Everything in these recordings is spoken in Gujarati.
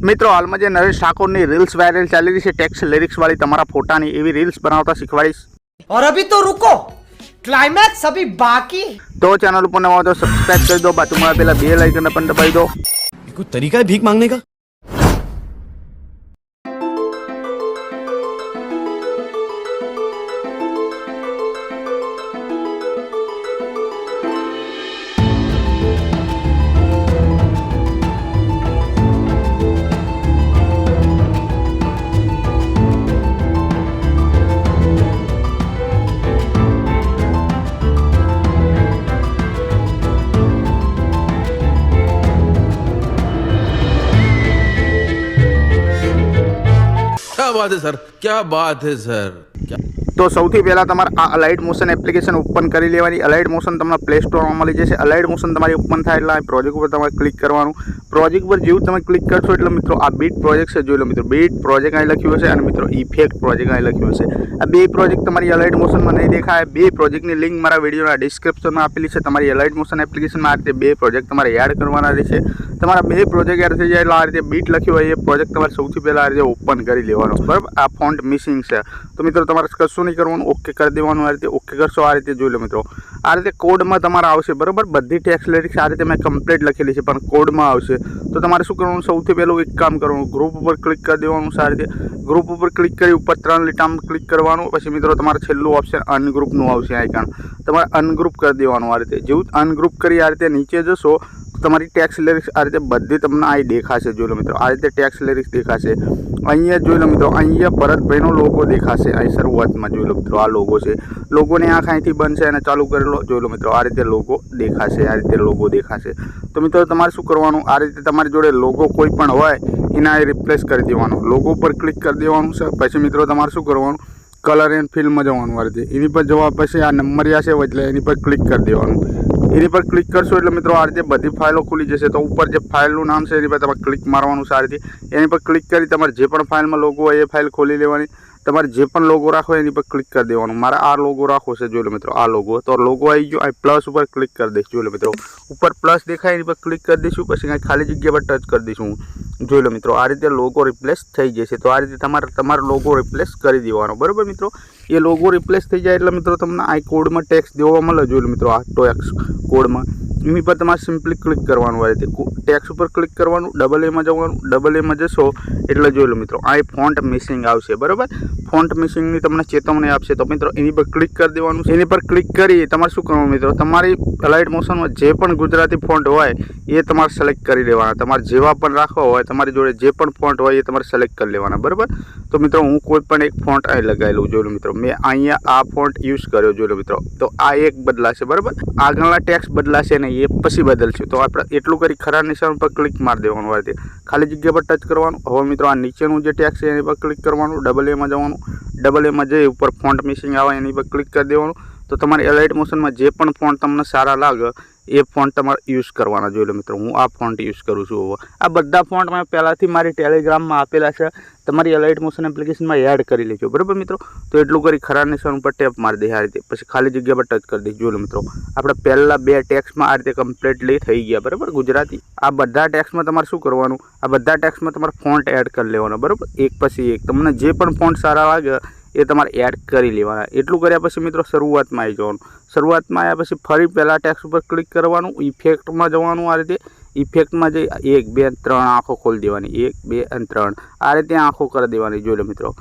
મિત્રો હાલમાં જે નરેશ ઠાકોરની રીલ્સ વાયરલ ચાલી રહી છે ટેક્સ્ટ लिरिक्स वाली તમારા ફોટાની એવી રીલ્સ બનાવતા શીખવાડીશ। और अभी तो रुको, क्लाइमैक्स अभी बाकी। तो चैनल पर नवा हो तो सब्सक्राइब कर दो, बाजूમાં પેલા બેલ આઇકન પણ દબાવી દો। कोई तरीका है भीख मांगने का? क्या बात है सर, क्या बात है सर। तो સૌથી પહેલા તમારે આ અલાઇડ મોશન એપ્લિકેશન ઓપન કરી લેવાની। અલાઇડ મોશન તમને પ્લે સ્ટોરમાં મળી જશે। અલાઇડ મોશન તમારી ઓપન થાય એટલે આ પ્રોજેક્ટ ઉપર તમારે ક્લિક કરવાનું। પ્રોજેક્ટ પર જેવું તમે ક્લિક કરશો એટલે મિત્રો આ બીટ પ્રોજેક્ટ છે, જોઈ લો મિત્રો। બીટ પ્રોજેક્ટ અહીં લખ્યું હશે અને મિત્રો ઇફેક્ટ પ્રોજેક્ટ અહીં લખ્યું હશે। આ બે પ્રોજેક્ટ તમારી અલાઇડ મોશનમાં નહીં દેખાય। બે પ્રોજેક્ટની લિંક મારા વિડીયોના ડિસ્ક્રિપ્શનમાં આપેલી છે। તમારી અલાઇડ મોશન એપ્લિકેશનમાં આ રીતે બે પ્રોજેક્ટ તમારે એડ કરવાના રહેશે। તમારા બે પ્રોજેક્ટ એડ થઈ જાય એટલે આ રીતે બીટ લખ્યું હોય એ પ્રોજેક્ટ તમારે સૌથી પહેલાં આ રીતે ઓપન કરી લેવાનો, બરાબર। આ ફોન્ટ મિસિંગ છે તો મિત્રો તમારે કશું નહીં કરવાનું, ઓકે કરી દેવાનું। આ રીતે ઓકે કરશો આ રીતે જોઈ લો મિત્રો। આ રીતે કોડમાં તમારે આવશે, બરાબર। બધી ટેક્સ્ટ લિરિક્સ આ રીતે મેં કમ્પ્લીટ લખેલી છે પણ કોડમાં આવશે તો તમારે શું કરવાનું, સૌથી પહેલું એક કામ કરવાનું, ગ્રુપ ઉપર ક્લિક કરી દેવાનું। આ રીતે ગ્રુપ ઉપર ક્લિક કરી ઉપર 3 લીટામાં ક્લિક કરવાનું। પછી મિત્રો તમારે છેલ્લું ઓપ્શન અનગ્રુપનું આવશે આઇકન, તમારે અનગ્રુપ કરી દેવાનું। આ રીતે જેવું અનગ્રુપ કરી આ રીતે નીચે જશો તો તમારી ટેક્સ્ટ લિરિક્સ આ રીતે બધી તમને અહીં દેખાશે, જોઈ લો મિત્રો। આ રીતે ટેક્સ્ટ લિરિક્સ દેખાશે। અહીંયા જોઈ લો મિત્રો, અહીંયા ભરતભાઈનો લોગો દેખાશે અહીં શરૂઆતમાં, જોઈ લો મિત્રો। આ લોગો છે, લોગોની આંખ અહીંથી બનશે અને ચાલુ કરેલો જોઈ લો મિત્રો। આ રીતે લોગો દેખાશે, આ રીતે લોગો દેખાશે। તો મિત્રો તમારે શું કરવાનું, આ રીતે તમારી જોડે લોગો કોઈ પણ હોય એના રિપ્લેસ કરી દેવાનો। લોગો પર ક્લિક કરી દેવાનું છે। પછી મિત્રો તમારે શું કરવાનું, કલર એન્ડ ફિલ્મમાં જવાનું। આ રીતે એની પર જવા પછી આ નંબરિયા છે એટલે એની પર ક્લિક કરી દેવાનું। એની પર ક્લિક કરશો એટલે મિત્રો આ રીતે બધી ફાઇલો ખુલી જશે। તો ઉપર જે ફાઇલનું નામ છે એની પર તમારે ક્લિક મારવાનું છે। આ રીતે એની પર ક્લિક કરી તમારે જે પણ ફાઇલમાં લોગો હોય એ ફાઇલ ખોલી લેવાની। તમારે જે પણ લોગો રાખો એની પર ક્લિક કરી દેવાનું। મારે આ લોગો રાખવો છે, જોઈ લો મિત્રો। આ લોગો તો લોગો આવી ગયો, અહીં પ્લસ ઉપર ક્લિક કરી દઈશ, જોઈ લો મિત્રો। ઉપર પ્લસ દેખાય એની પર ક્લિક કરી દઈશું, પછી કાંઈ ખાલી જગ્યા પર ટચ કરી દઈશું, જોઈ લો મિત્રો। આ રીતે લોગો રિપ્લેસ થઈ જશે। તો આ રીતે તમારો લોગો રિપ્લેસ કરી દેવાનો, બરાબર મિત્રો। એ લોગો રિપ્લેસ થઈ જાય એટલે મિત્રો તમને આ કોડમાં ટેક્સ્ટ દેવા મળે, જોઈ લો મિત્રો। આ ટેક્સ્ટ કોડમાં એની પર તમારે સિમ્પલી ક્લિક કરવાનું। આ રીતે ટેક્સ્ટ ઉપર ક્લિક કરવાનું, ડબલ એમાં જવાનું। ડબલ એમાં જશો એટલે જોઈ લો મિત્રો આ ફોન્ટ મિસિંગ આવશે, બરાબર। ફોન્ટ મિસિંગની તમને ચેતવણી આપશે તો મિત્રો એની પર ક્લિક કરી દેવાનું। એની પર ક્લિક કરી તમારે શું કરવાનું મિત્રો, તમારી અલાઇડ મોશનમાં જે પણ ગુજરાતી ફોન્ટ હોય એ તમારે સિલેક્ટ કરી લેવાના। તમારે જેવા પણ રાખવા હોય, તમારી જોડે જે પણ ફોન્ટ હોય એ તમારે સિલેક્ટ કરી લેવાના, બરાબર। તો મિત્રો હું કોઈ પણ એક ફોન્ટ અહીં લગાવેલું, જોઈ લો મિત્રો। મેં અહીંયા આ ફોન્ટ યુઝ કર્યો, જોઈ લો મિત્રો। તો આ એક બદલાશે, બરાબર। આગળના ટેક્સ્ટ બદલાશે નહીં, એ પછી બદલશે। તો આપણે એટલું કરી ખરા નિશાન પર ક્લિક મારી દેવાનું। આ રીતે ખાલી જગ્યા પર ટચ કરવાનું। હવે મિત્રો આ નીચેનું જે ટેક્સ્ટ છે એની પર ક્લિક કરવાનું, ડબલ એમાં જવાનું। ડબલ એમાં જઈ ઉપર ફોન્ટ મિસિંગ આવે એની પર ક્લિક કરી દેવાનું। તો તમારી અલાઇડ મોશનમાં જે પણ ફોન્ટ તમને સારા લાગે એ ફોન્ટ તમારે યુઝ કરવાના, જોઈ લો મિત્રો। હું આ ફોન્ટ યુઝ કરું છું। હવે આ બધા ફોન્ટ મેં પહેલાંથી મારી ટેલિગ્રામમાં આપેલા છે, તમારી અલાઇડ મોશન એપ્લિકેશનમાં એડ કરી લેજો, બરાબર મિત્રો। તો એટલું કરી ખરા નિશાન ઉપર ટેપ મારી દે, આ રીતે પછી ખાલી જગ્યા પર ટચ કરી દઈશ, જોઈ લો મિત્રો। આપણે પહેલાં બે ટેક્સ્ટમાં આ રીતે કમ્પ્લીટલી થઈ ગયા, બરાબર ગુજરાતી। આ બધા ટેક્સ્ટમાં તમારે શું કરવાનું, આ બધા ટેક્સ્ટમાં તમારે ફોન્ટ એડ કરી લેવાનો, બરાબર। એક પછી એક તમને જે પણ ફોન્ટ સારા લાગે એ તમારે એડ કરી લેવાના। એટલું કર્યા પછી મિત્રો શરૂઆતમાં આવી જવાનું। શરૂઆતમાં આવ્યા પછી ફરી પહેલાં ટેક્સ્ટ ઉપર ક્લિક કરવાનું, ઇફેક્ટમાં જવાનું। આ રીતે ઇફેક્ટમાં જઈ 1 2 3 આંખો ખોલી દેવાની, 1 2 અને 3 આ રીતે આંખો કરી દેવાની, જોઈ લો મિત્રો।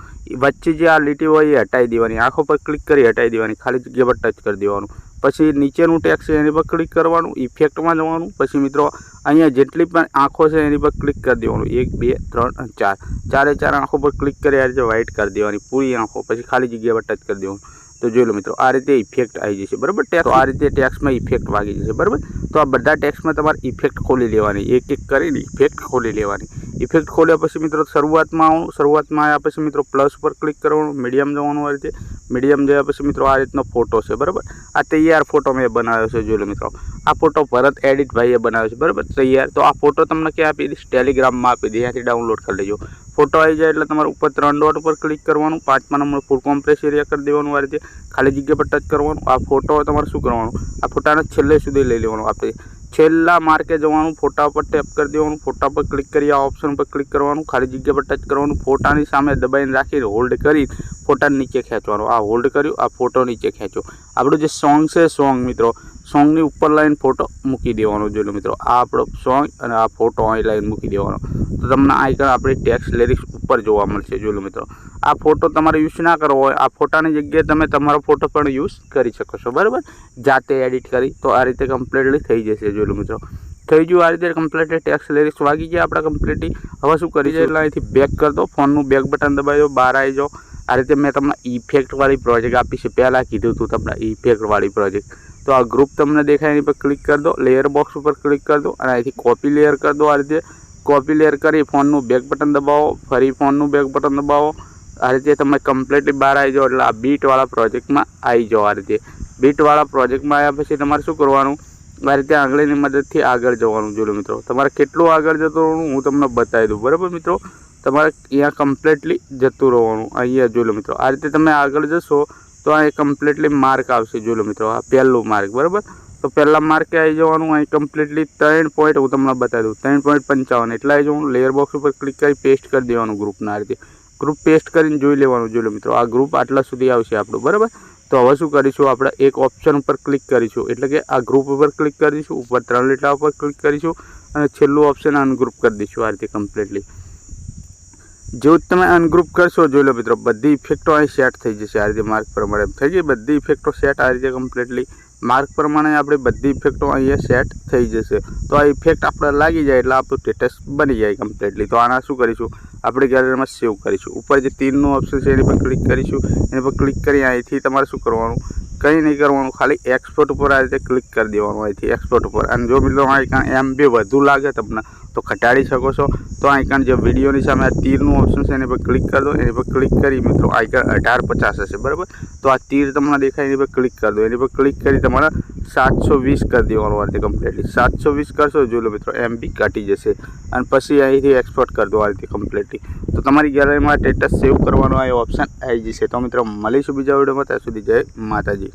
વચ્ચે જે આ લીટી હોય એ હટાવી દેવાની, આંખો પર ક્લિક કરી હટાવી દેવાની, ખાલી જગ્યા પર ટચ કરી દેવાનું। પછી નીચેનું ટેક્સ્ટ છે એની પર ક્લિક કરવાનું, ઇફેક્ટમાં જવાનું। પછી મિત્રો અહીંયા જેટલી પણ આંખો છે એની પર ક્લિક કરી દેવાનું, 1 2 3 અને 4 ચારે ચાર આંખો પર ક્લિક કરી આ રીતે વ્હાઇટ કરી દેવાની પૂરી આંખો, પછી ખાલી જગ્યા પર ટચ કરી દેવાનું। તો જોઈ લો મિત્રો આ રીતે ઇફેક્ટ આવી જશે, બરાબર। તો આ રીતે ટેક્સ્ટમાં ઇફેક્ટ વાગી જશે, બરાબર। તો આ બધા ટેક્સ્ટમાં તમારે ઇફેક્ટ ખોલી લેવાની, એક એક કરીને ઇફેક્ટ ખોલી લેવાની। ઇફેક્ટ ખોલ્યા પછી મિત્રો શરૂઆતમાં આવવાનું। શરૂઆતમાં આવ્યા પછી મિત્રો પ્લસ ઉપર ક્લિક કરવાનું, મીડિયમ જવાનું। આ રીતે મીડિયમ જયા પછી મિત્રો આ રીતનો ફોટો છે, બરાબર। આ તૈયાર ફોટો મેં બનાવ્યો છે, જોઈ લો મિત્રો। આ ફોટો ભરત એડિટ ભાઈએ બનાવ્યો છે, બરાબર તૈયાર। તો આ ફોટો તમને ક્યાં આપી દઈશ, ટેલિગ્રામમાં આપી દઈએ, ત્યાંથી ડાઉનલોડ કરી લેજો। ફોટો આવી જાય એટલે તમારે ઉપર 3 ડોટ ઉપર ક્લિક કરવાનું, 5મા નંબર ફૂલ કોમ્પ્રેસ એરિયા કરી દેવાનું। આ રીતે ખાલી જગ્યા પર ટચ કરવાનું। આ ફોટો તમારે શું કરવાનું, આ ફોટાને છેલ્લે સુધી લઈ લેવાનું। આપણે છેલ્લા માર્કે જવાનું, ફોટા પર ટેપ કરી દેવાનું, ફોટા પર ક્લિક કરી આ ઓપ્શન પર ક્લિક કરવાનું, ખાલી જગ્યા પર ટચ કરવાનું, ફોટાની સામે દબાઈને રાખીને હોલ્ડ કરી ફોટા નીચે ખેંચવાનું. આ હોલ્ડ કર્યું, આ ફોટો નીચે ખેંચો. આપણું જે સોંગ છે સોંગ મિત્રો, સોંગની ઉપર લાઈન ફોટો મૂકી દેવાનો. જોઈ લો મિત્રો, આ આપણો સોંગ અને આ ફોટો અહીં લાઈન મૂકી દેવાનો. તો તમને આઈકન આપણી ટેક્સ્ટ લિરિક્સ ઉપર જોવા મળશે. જોઈ લો મિત્રો, આ ફોટો તમારે યુઝ ના કરવો હોય, આ ફોટાની જગ્યાએ તમે તમારો ફોટો પણ યુઝ કરી શકો છો, બરાબર, જાતે એડિટ કરી. તો આ રીતે કમ્પ્લીટલી થઈ જશે. જોઈ લો મિત્રો, થઈ ગયું આ રીતે કમ્પ્લીટલી ટેક્સ્ટ લિરિક્સ વાગી ગયા આપણા કમ્પ્લીટલી. હવે શું કરી જાય એટલે અહીંથી બેક કરી દો, ફોનનું બેક બટન દબાવી દો, બહાર આવી જાઓ. આ રીતે મેં તમને ઇફેક્ટવાળી પ્રોજેક્ટ આપી છે, પહેલાં કીધું હતું તમને ઇફેક્ટવાળી પ્રોજેક્ટ. તો આ ગ્રુપ તમને દેખાય એની પર ક્લિક કરી દો, લેયર બોક્સ ઉપર ક્લિક કરી દો અને અહીંથી કોપી લેયર કરી દો. આ રીતે કોપી લેયર કરી ફોનનું બેક બટન દબાવો, ફરી ફોનનું બેક બટન દબાવો. આ રીતે તમે કમ્પ્લીટલી બહાર આવી જાઓ એટલે આ બીટવાળા પ્રોજેક્ટમાં આવી જાઓ. આ રીતે બીટવાળા પ્રોજેક્ટમાં આવ્યા પછી તમારે શું કરવાનું, આ રીતે આંગળીની મદદથી આગળ જવાનું. જોઈ લો મિત્રો, તમારે કેટલું આગળ જતું રહેવાનું હું તમને બતાવી દઉં, બરાબર મિત્રો. તમારે અહીંયા કમ્પ્લીટલી જતું રહેવાનું. અહીંયા જોઈ લો મિત્રો, આ રીતે તમે આગળ જશો તો અહીં કમ્પ્લીટલી માર્ક આવશે. જોઈ લો મિત્રો, આ પહેલું માર્ક, બરાબર. તો પહેલાં માર્કે આવી જવાનું. અહીં કમ્પ્લીટલી 3 પોઈન્ટ હું તમને બતાવી દઉં, 3.55 એટલે આવી જવાનું. લેયર બોક્સ ઉપર ક્લિક કરી પેસ્ટ કરી દેવાનું ગ્રુપના. આ રીતે ગ્રુપ પેસ્ટ કરીને જોઈ લેવાનું. જોઈ લો મિત્રો, આ ગ્રુપ આટલા સુધી આવશે આપણું, બરાબર. તો હવે શું કરીશું, આપણે એક ઓપ્શન ઉપર ક્લિક કરીશું, એટલે કે આ ગ્રુપ ઉપર ક્લિક કરીશું, ઉપર 3 લીટા ઉપર ક્લિક કરીશું અને છેલ્લું ઓપ્શન અનગ્રુપ કરી દઈશું. આ રીતે કમ્પ્લીટલી જેવું તમે અનગ્રુપ કરશો, જોઈ લો મિત્રો, બધી ઇફેક્ટો અહીં સેટ થઈ જશે. આ રીતે માર્ક પ્રમાણે થઈ ગઈ બધી ઇફેક્ટો સેટ. આ રીતે કમ્પ્લીટલી માર્ક પ્રમાણે આપણી બધી ઇફેક્ટો અહીંયા સેટ થઈ જશે. તો આ ઇફેક્ટ આપણે લાગી જાય એટલે આપણું સ્ટેટસ બની જાય કમ્પ્લીટલી. તો આના શું કરીશું, આપણે ગેલેરીમાં સેવ કરીશું. ઉપર જે તીરનું ઓપ્શન છે એની પર ક્લિક કરીશું. એની પર ક્લિક કરી અહીંથી તમારે શું કરવાનું, કંઈ નહીં કરવાનું, ખાલી એક્સપોર્ટ ઉપર આ રીતે ક્લિક કરી દેવાનું. અહીંથી એક્સપોર્ટ ઉપર. અને જો મિત્રો આઈકન MB વધુ લાગે તમને તો ઘટાડી શકો છો. તો આઈકન જે વિડીયોની સામે આ તીરનું ઓપ્શન છે એની પર ક્લિક કરી દો. એની પર ક્લિક કરી મિત્રો આઈકન 1850 હશે, બરાબર. તો આ તીર તમને દેખાય એની પર ક્લિક કરી દો. એની પર ક્લિક કરી તમારે 720 કરી દેવાનું. આ રીતે કમ્પ્લીટલી 720 કરશો, જોઈ લો મિત્રો, MB ઘટી જશે. અને પછી અહીંથી એક્સપોર્ટ કરી દો આ રીતે કમ્પ્લીટલી. તો તમારી ગેલેરીમાં સ્ટેટસ સેવ કરવાનો આ ઓપ્શન આવી જશે. તો મિત્રો મળીશું બીજા વિડીયોમાં, ત્યાં સુધી જય માતાજી.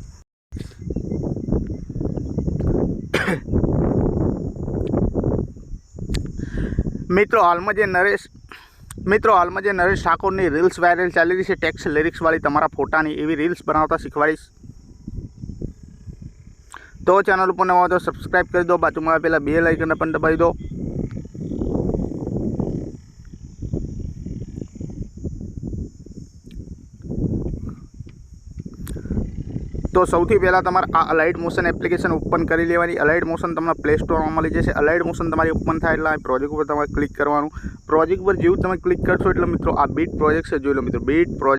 મિત્રો હાલમાં જે નરેશ ઠાકોરની રીલ્સ વાયરલ ચાલી રહી છે ટેક્સ્ટ લિરિક્સવાળી તમારા ફોટાની, એવી રીલ્સ બનાવતા શીખવાડીશ. તો ચેનલ ઉપર નવા તો સબસ્ક્રાઈબ કરી દો, બાજુમાં આપેલા બેલ આઇકન પણ દબાવી દો. તો સૌથી પહેલાં તમારે આ અલાઇડ મોશન એપ્લિકેશન ઓપન કરી લેવાની. અલાઇડ મોશન તમને પ્લે સ્ટોરમાં મળી જશે. અલાઇડ મોશન તમારી ઓપન થાય એટલે પ્રોજેક્ટ ઉપર તમારે ક્લિક કરવાનું. પ્રોજેક્ટ પર જેવું તમે ક્લિક કરશો એટલે મિત્રો આ બીટ પ્રોજેક્ટ છે. જોઈ લો મિત્રો, બીટ પ્રોજેક્ટ